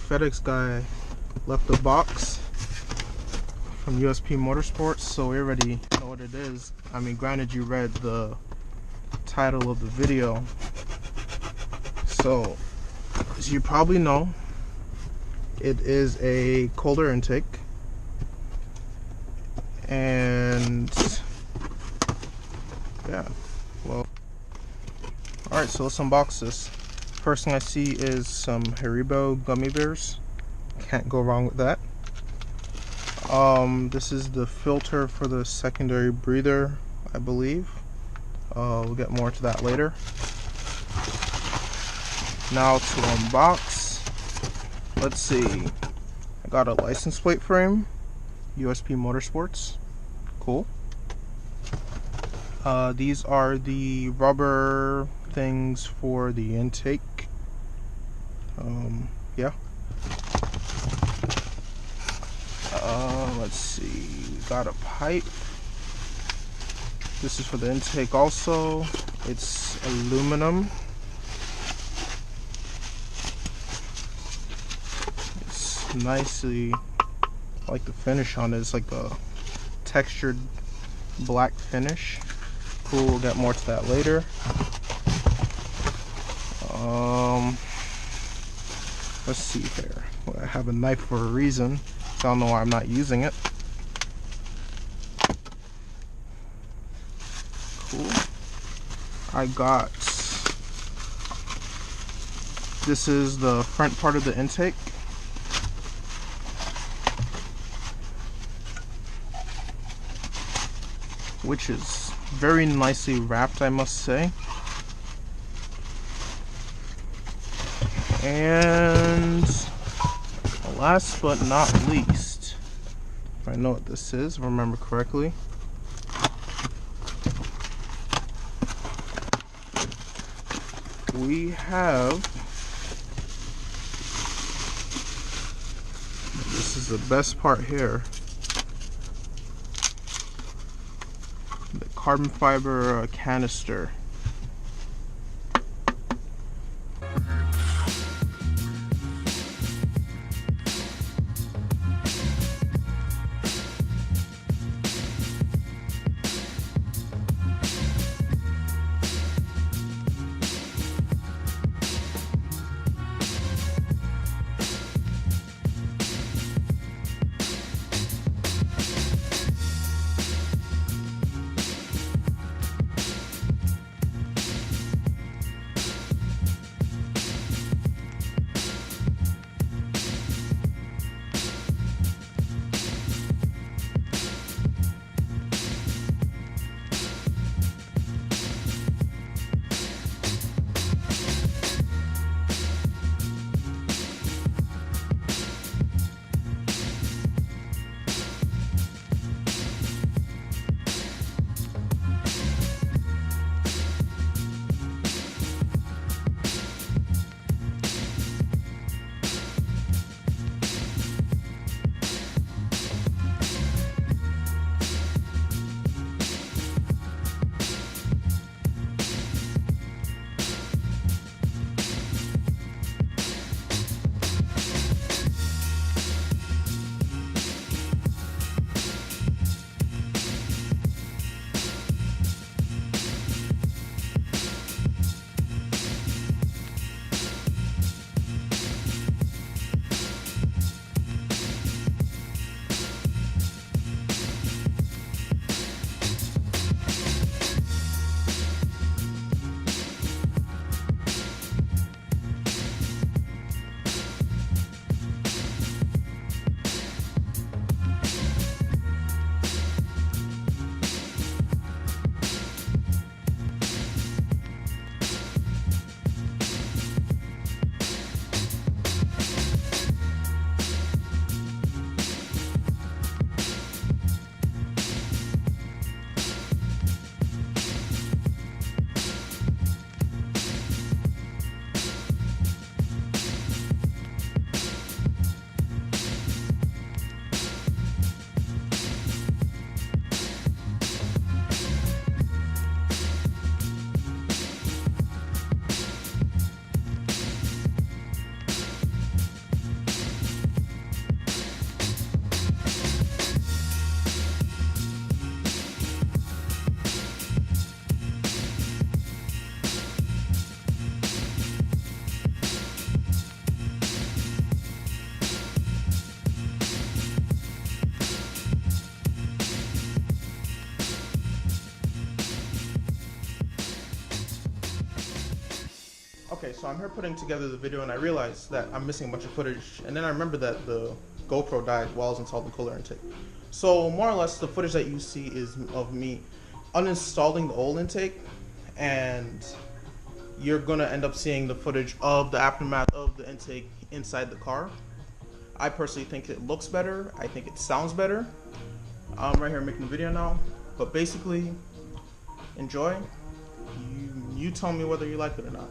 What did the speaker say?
FedEx guy left a box from USP Motorsports, so we already know what it is. I mean, granted, you read the title of the video. So, as you probably know, it is a colder intake. And yeah, well, alright, so let's unbox this. First thing I see is some Haribo gummy bears. Can't go wrong with that. This is the filter for the secondary breather, I believe. We'll get more to that later. Now to unbox. Let's see. I got a license plate frame. USP Motorsports. Cool. These are the rubber things for the intake. Yeah. Let's see. We got a pipe. This is for the intake also. It's aluminum. It's nicely, I like the finish on it. It's like a textured black finish. Cool, we'll get more to that later. Let's see here. Well, I have a knife for a reason, so I don't know why I'm not using it. Cool. I got, this is the front part of the intake. Which is very nicely wrapped, I must say. And last but not least, if I know what this is, if I remember correctly, we have, this is the best part here, the carbon fiber canister. Okay, so I'm here putting together the video and I realized that I'm missing a bunch of footage, and then I remember that the GoPro died while I was installing the cooler intake. So more or less the footage that you see is of me uninstalling the old intake, and you're gonna end up seeing the footage of the aftermath of the intake inside the car. I personally think it looks better, I think it sounds better. I'm right here making the video now, but basically, enjoy. You tell me whether you like it or not.